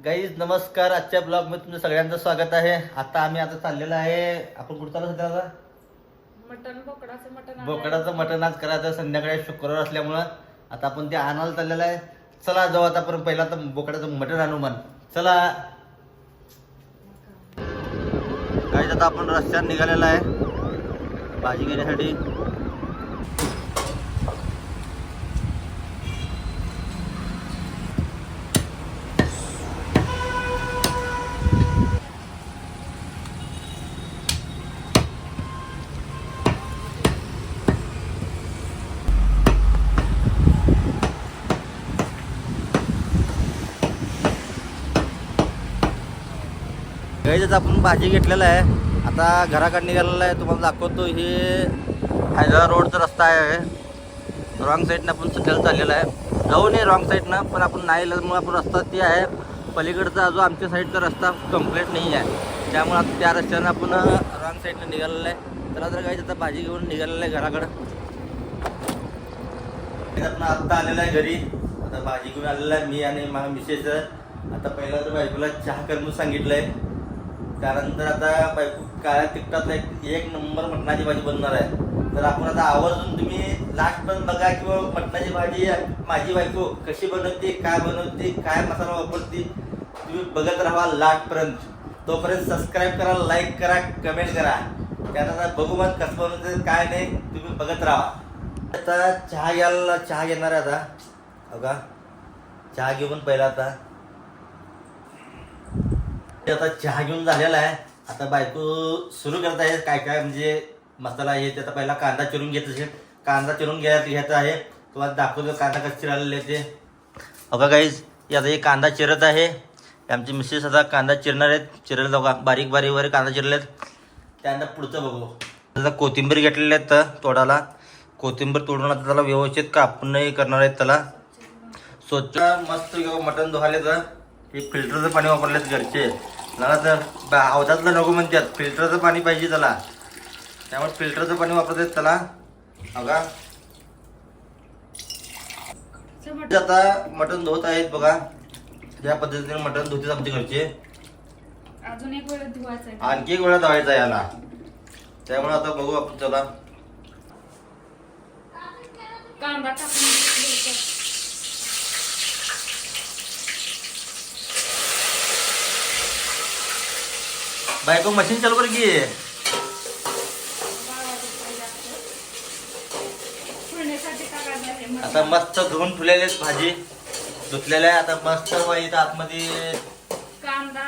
Guys नमस्कार. आजच्या blog मध्ये तुमचं सगळ्यांचं स्वागत आहे. आता चाललेलं आहे. आपण कुठं चाललो सध्या? आता बोकडाचं मटण आज करायचं. संध्याकाळी शुक्रवार असल्यामुळं आता आपण ते आणायला चाललेलं आहे. चला जाऊ आतापर्यंत. पहिला तर बोकडाचं मटण आणू मन. चला गाईज आता आपण रस्त्यावर निघालेला आहे भाजी घेण्यासाठी. गाईज आपण भाजी घेतलेला आहे. आता घराकडे निघालेला आहे. तुम्हाला दाखवतो. हे हैदराबाद रोडचा रस्ता आहे. रॉंग साईडनं आपण सध्याला चाललेला आहे. जाऊ नये रॉंग साईडनं, पण आपण नाही इलाजमुळे आपण रस्ता ती आहे. पलीकडचा जो आमच्या साईडचा रस्ता कंप्लीट नाही आहे, त्यामुळे आता त्या रस्त्यानं आपण रॉंग साईडनं निघालेलं आहे. तर गाईज आता भाजी घेऊन निघालेलं आहे घराकडं. आपण आत्ता आलेला आहे घरी. आता भाजी घेऊन आलेला आहे मी आणि माझ्या मिसेस. आता पहिला तर बायकोला चहा कर म्हणून सांगितलं आहे, कारण तर आता बायको काळ्या तिखटात एक नंबर मटणाची भाजी बनणार आहे. तर आपण आता आवर्जून तुम्ही लास्ट पण बघा किंवा मटणाची भाजी माझी बायको कशी बनवते, काय बनवते, काय मसाला वापरते, तुम्ही बघत राहा लास्टपर्यंत. तोपर्यंत सबस्क्राईब करा, लाईक करा, कमेंट करा. त्यानंतर बघू मग कसं बनवते काय नाही, तुम्ही बघत राहा. आता चहा घेणार आहे. आता बघा चहा घेऊन पहिला आता चहा घेऊन झालेला आहे. आता बायको सुरू करत आहे काय काय म्हणजे मसाला आहे ते. आता पहिला कांदा चिरून घेत असेल. कांदा चिरून घ्यायचा आहे. तुम्हाला दाखवतो कांदा कसं चिरायला ते. बघा गाईज आता हे कांदा चिरत आहे. आमची मिसेस आता कांदा चिरणार आहेत. चिरले बघा बारीक बारीक वगैरे कांदा चिरलेत. त्यानंतर पुढचं बघू. आता कोथिंबीर घेतलेले आहेत. तर तोडाला कोथिंबीर तोडून आता त्याला व्यवस्थित कापून करणार आहेत. त्याला स्वच्छ मस्त मटण धुवाले. तर हे फिल्टरचं पाणी वापरलेत घरचे. मला तर अवधातलं नको म्हणतात, फिल्टरचं पाणी पाहिजे त्याला, त्यामुळे फिल्टरचं पाणी वापरतात त्याला. बघा आता मटण धुवत आहेत. बघा या पद्धतीने मटण धुतात आमच्या घरचे. अजून एक वेळा धुवायचं आहे, आणखी एक वेळा धुवायचा आहे याला. त्यामुळे आता बघू आपण. चला कांदा टाकून बायको मशीन चालू कर की. आता मस्त धुवून ठेवलेले भाजी धुतलेल्या आहे. आता मस्त इथं आतमध्ये कांदा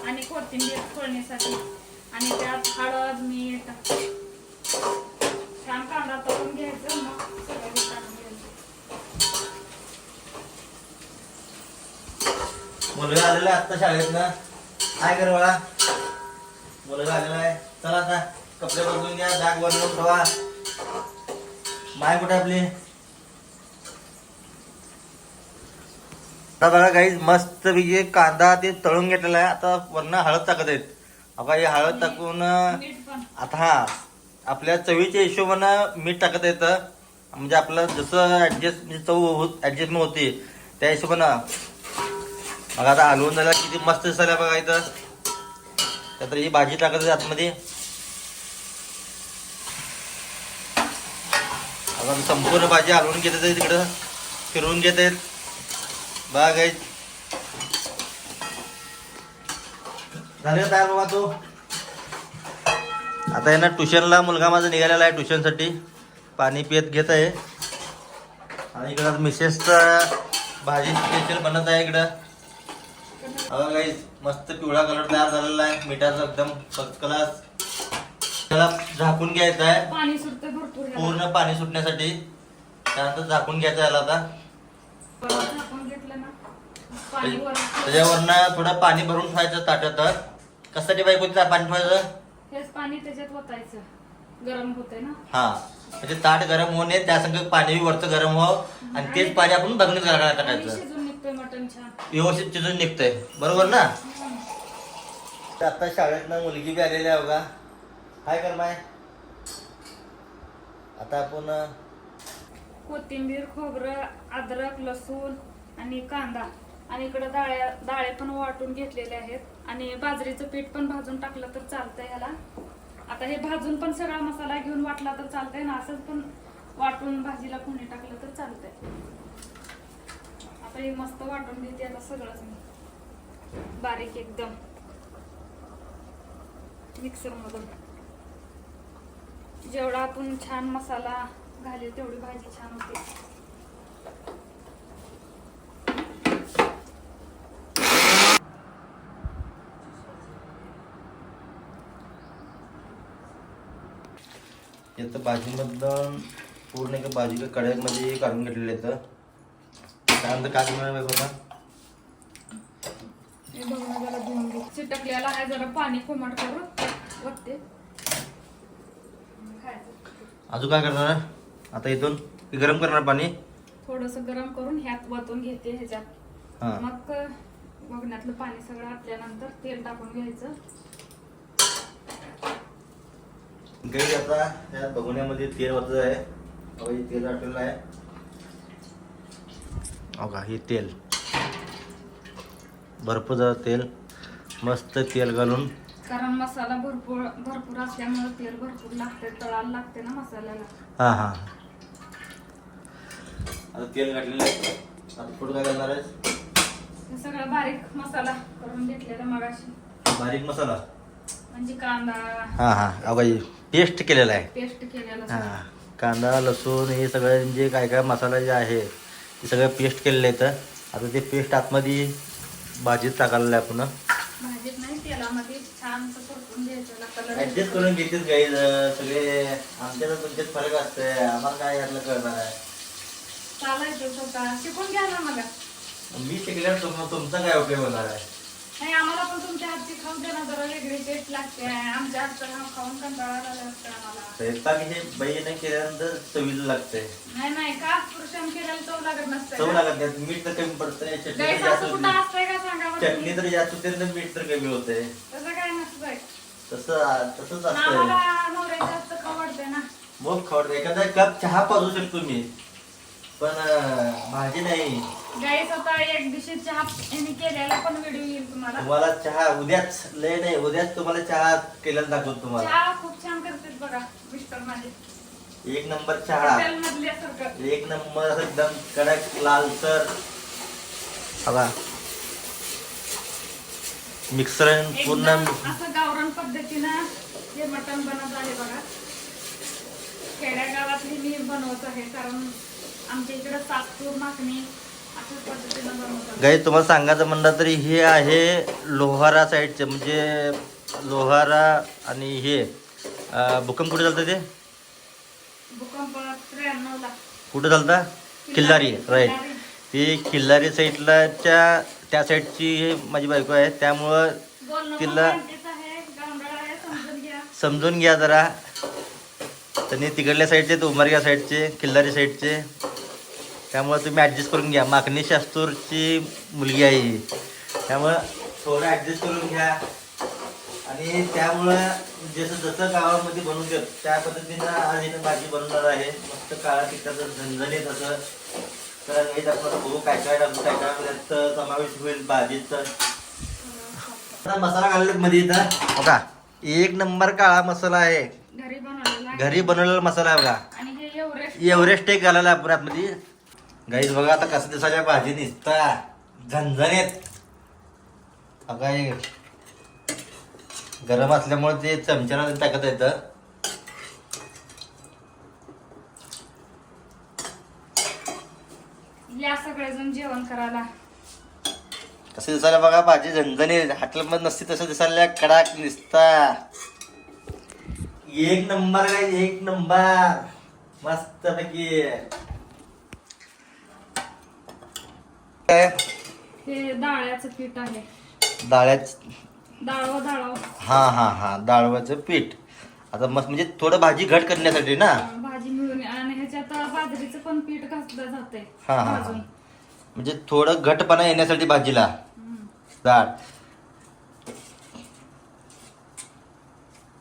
आणि कोथिंबीर फोडणीसाठी, आणि त्यात हळद, मीठ, छान कांदा तळून घ्यायचं. मग सगळं टाकून घ्यायचं. मुलगा आलेला आहे आत्ता शाळेत ना. काय कर बाळा, मुलगा आलेला आहे. चला आता कपडे बदलून घ्या, बॅग बनवून ठेवा. माय कुठे आपली. आता बघा काही मस्त पैकी कांदा ते तळून घेतलेला आहे. आता वरण हळद टाकत आहेत. बघा हे हळद टाकून आता हा आपल्या चवीच्या हिशोबानं मीठ टाकत येतं. म्हणजे आपलं जसं ऍडजस्टमेंट होते त्या हिशोबानं. बघा आता हलवून झाला किती मस्त दिसायला बघा इथं. त्यात ही भाजी टाकत आहे आतमध्ये. आता संपूर्ण भाजी हलवून घेत आहेत, तिकडं फिरवून घेत आहेत. बघा काही झालं तयार बाबा तो. आता यांना ट्युशनला मुलगा माझा निघालेला आहे ट्युशनसाठी. पाणी पित घेत आहे. आणि इकडं मिसेसचा भाजी स्पेशल बनत आहे इकडं. बघा काही मस्त पिवळा कलर तयार झालेला आहे मिठाचा एकदम फर्स्ट क्लास. त्याला झाकून घ्यायचं आहे पाणी सुटतं भरपूर, पूर्ण पाणी सुटण्यासाठी. त्यानंतर झाकून घ्यायचं याला. आता झाकून घेतलं ना पाणी वर त्याच्यावरनं थोडं पाणी भरून ठेवायचं ताटात. कशासाठी बाईक पाणी ठेवायचं. हेच पाणी त्याच्यात ओतायचं, गरम होतंय ना. हा म्हणजे ताट गरम होऊ नये, त्या संग पाणी वरचं गरम व्हावं आणि तेच पाणी आपण बघणं करायला टाकायचं. शिजून निघतोय मटण छान, व्यवस्थित शिजून निघतंय. बरोबर ना. आता शाळेतनं मुलगी बी आलेली आहे बघा. काय कर माय. आता आपण कोथिंबीर, खोबरं, अद्रक, लसूण आणि कांदा आणि इकडं डाळे पण वाटून घेतलेले आहेत आणि बाजरीचं पीठ पण भाजून टाकलं तर चालतंय ह्याला. आता हे भाजून पण सगळा मसाला घेऊन वाटला तर चालतंय ना असंच पण वाटून भाजीला फोडणी टाकलं तर चालतंय. आता हे मस्त वाटून घेते आता सगळंच मी बारीक एकदम मिक्सर मधून. जेवढा आपण छान मसाला घालेल तेवढी भाजी छान होते. इथं भाजीमधलं पूर्ण एका भाजी कढईमध्ये काढून घेतलेलं येतं. त्यानंतर काय करणार आहे बघा, हे बघा जरा धुवून घे. चिटकलेला आहे जरा पाणी कोमट करून वरते खायचं. अजून काय करणार आहे आता इथून गरम करणार पाणी थोडस गरम करून ह्यात वतून घेते ह्याच्यात. हां मग बघण्यातलं पाणी सगळं आटल्यानंतर तेल टाकून घ्यायचं. काही आता या बघण्यामध्ये तेल वरत आहे. अहो हे तेल आटलेलं आहे. हो का, हे तेल भरपूर जरा तेल मस्त तेल घालून, कारण मसाला भरपूर असल्यामुळे तेल भरपूर लागते, तळायला लागते ना मसाल्याला. हां हां आता तेल घातलेलं आहे. आता पुढं काय करणार आहे, हे सगळं बारीक मसाला करून घेतलेला मगाशी, बारीक मसाला म्हणजे कांदा हां हां अहो पेस्ट केलेला आहे. पेस्ट केलेला हां सगळं. कांदा लसूण हे सगळं म्हणजे काय काय मसाला जे आहे ते सगळं पेस्ट केलेलं आहे. आता ते पेस्ट आतमध्ये भाजीत टाकायला आहे आपण. भाजीत नाही तेलामध्ये छान परतून घ्यायचं. कलर ऍडजस्ट करून घेतेच गाई सगळे. आमच्यात तुमच्यात फरक असते, आम्हाला काय यातलं कळणार आहे. चालायचं स्वतः शिकून घ्या ना मला. मी शिकल्यावर तुमचा काय उपयोग होणार आहे. नाही आम्हाला पण तुमच्या हातची खाऊ दे ना, जरा वेगळी टेस्ट लागते. आमच्या हातचं खाऊन कंटाळा आला असतं आम्हाला. स्वयंपाक हे बाईने केल्यानंतर चवीला लागते. नाही का पुरुषांनी केलेलं चव लागत नसतं. चव लागत नाही. मीठ तर कमी पडतंय, चटणी गाईस तर जास्त असं कुठं होते. असतंय का सांगा बरं चटणी तुम्ही? तर जास्त होते तर मीठ तर कमी होते. तसं काय नसतंय. तसंच असतंय. आम्हाला नवऱ्याच्या हातचं खाऊ वाटतंय ना. मग खावड एखादा कप चहा पाजू शकतो मी, पण भाजी नाही. गाईस आता एक दिवशी चहा यांनी केलेला पण व्हिडिओ येईल तुम्हाला. तुम्हाला चहा उद्याच लय नाही, उद्याच तुम्हाला चहा केलेला दाखवतो तुम्हाला. चहा खूप छान करतात बघा मिस्टर माझे. एक नंबर चहा, हॉटेल मधल्यासारखं. एक नंबर असं एकदम कडक लालसर. बघा मिक्सर पूर्ण एकदम असं गावरान पद्धतीनं हे मटण बनत आहे बघा. खेड्या गावातली मी बनवत आहे, कारण आमच्या इकडे सास्तूर मागणी अशाच पद्धतीनं बनवतात. गाई तुम्हाला सांगायचं म्हणलं तरी हे आहे लोहारा साईडचे, म्हणजे लोहारा आणि हे भूकंप कुठे चालतं ते, भूकंप 93 ला कुठं चालता, किल्लारी राईट. ती किल्लारी साईडलाच्या त्या साईडची हे माझी बायको आहे, त्यामुळं बोलणं तिला पण त्यांचेच आहे, गावंढळ आहे, समजून घ्या. समजून घ्या जरा. त्यांनी तिकडल्या साईडचे, उमरग्या साईडचे, किल्लारी साईडचे, त्यामुळं तुम्ही ॲडजस्ट करून घ्या. मागणी शास्तूरची मुलगी आहे ही, त्यामुळं थोडं ॲडजस्ट करून घ्या. आणि त्यामुळं जसं गावामध्ये बनवून देत त्या पद्धतीनं आज इथं भाजी बनवणार आहे. मस्त काळा तिखटाचं झणझणीत असं. तर हेच आपल्याला बघू काय काय टाकू, काय काय त्यात समावेश होईल भाजीचं. मसाला घालला मध्ये इथं बघा, एक नंबर काळा मसाला आहे, घरी बनवलेला आहे. घरी बनवलेला मसाला आहे बघा. आणि हे एव्हरेस्ट एव्हरेस्ट एक घालायला आपण आतमध्ये. गाईज बघा आता कसं दिसायच्या भाजी दिसता झणझणीत. बघा हे गरम असल्यामुळे ते चमच्याला टाकत येतं. या सगळेजण जेवण करायला. कसं दिसायला बघा भाजी झणझणीत. हॉटेलमध्ये नसते तसं दिसायला कडाक दिसता. एक नंबर गाईज, एक नंबर मस्त पैकी. काय हे डाळ्याचं पीठ आहे. डाळव हा डाळवाचं पीठ. आता मस्त म्हणजे थोडं भाजी घट करण्यासाठी ना. भाजी मिळून. आणि ह्याच्यात बाजरीचं पण पीठ घातलं जाते हा भाजून. म्हणजे थोडं घटपणा येण्यासाठी भाजीला डाळ.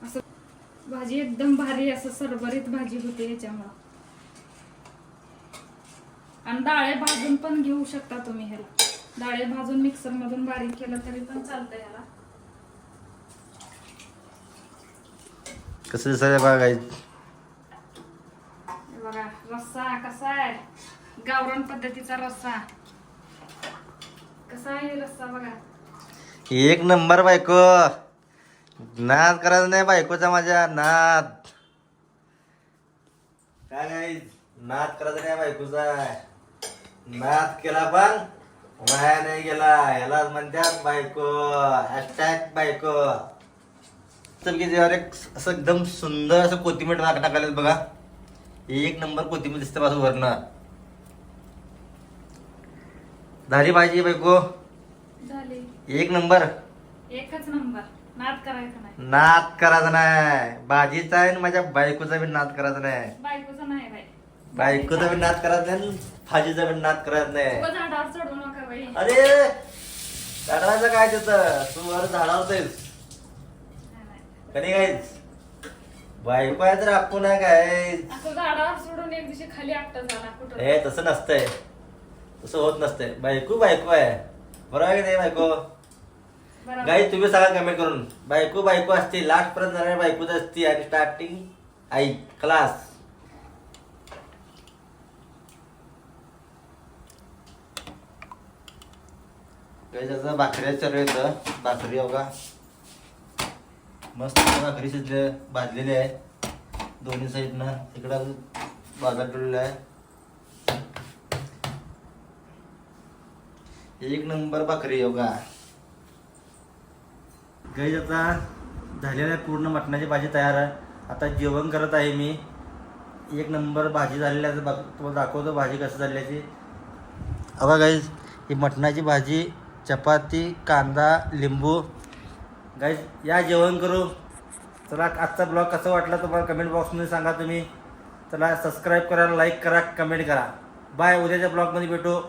असं भाजी एकदम भारी असं सरभरीत भाजी होते ह्याच्यामुळं. आणि डाळे भाजून पण घेऊ शकता तुम्ही ह्याला. डाळे भाजून मिक्सर मधून बारीक केलं तरी पण चालतंय ह्याला. कसं दिसायला बघा गाईज. हे बघा रस्सा कसा आहे, गावरान पद्धतीचा रस्सा कसा आहे रस्सा बघा. एक नंबर बायको. नाद करायचा नाही बायकोचा माझ्या. नाद काय गाईज, नाद करायचा नाही बायकोचा. नाद केला पण वाया नाही गेला. ह्यालाच म्हणतात बायको. हॅशटॅग बायको. तर की त्यावर एक असं एकदम सुंदर असं कोथिंबीर टाकायला बघा. एक नंबर कोथिंबीर दिसते पासून वरनं. झाली भाजी बायको. झाली एक नंबर. एकच नंबर. नाद करायचा नाही. नाद करायचा नाही. भाजीचा आहे आणि माझ्या बायकोचा बी नाद करायचा नाही. बायकोचं नाही बाई. बायकोचा बी नाद करायचा नाही आणि भाजीचा बी नाद करायचा नाही. उगाच झाडावर चढू नका बाई. अरे झाडाचं काय तिथं, तू वर झाडावरच कधी गायच. बायको आहे तर आपण आहे काय. असं झाडावर सोडून एक दिवशी खाली आपटा झाला कुठं. हे तसं नसतंय. तसं होत नसतंय. बायको बायको आहे. बरोबर आहे की नाही बायको. बरोबर. गाई तुम्ही सांगा कमेंट करून. बायको बायको असते. लास्ट पर्यंत जाणारी बायकोच असते आणि स्टार्टिंग आई क्लास. काही त्याचं भाकऱ्या चालू येतं. भाकरी बघा मस्त भाकरी शिजले भाजलेली आहे दोन्ही साईडनं. इकडं बाजार ठेवलेला आहे. एक नंबर भाकरी योगा. गाईज आता झालेलं आहे पूर्ण मटणाची भाजी तयार आहे. आता जेवण करत आहे मी. एक नंबर भाजी झालेली आहे. तुम्हाला दाखवतो भाजी कसं झाल्याची. बघा गाईज ही मटणाची भाजी, चपाती, कांदा, लिंबू. गाईज या जेवण करू. चला आजचा ब्लॉग कसा वाटला तुम्हाला कमेंट बॉक्समध्ये सांगा तुम्ही. चला सबस्क्राईब करा, लाईक करा, कमेंट करा. बाय. उद्याच्या ब्लॉगमध्ये भेटू.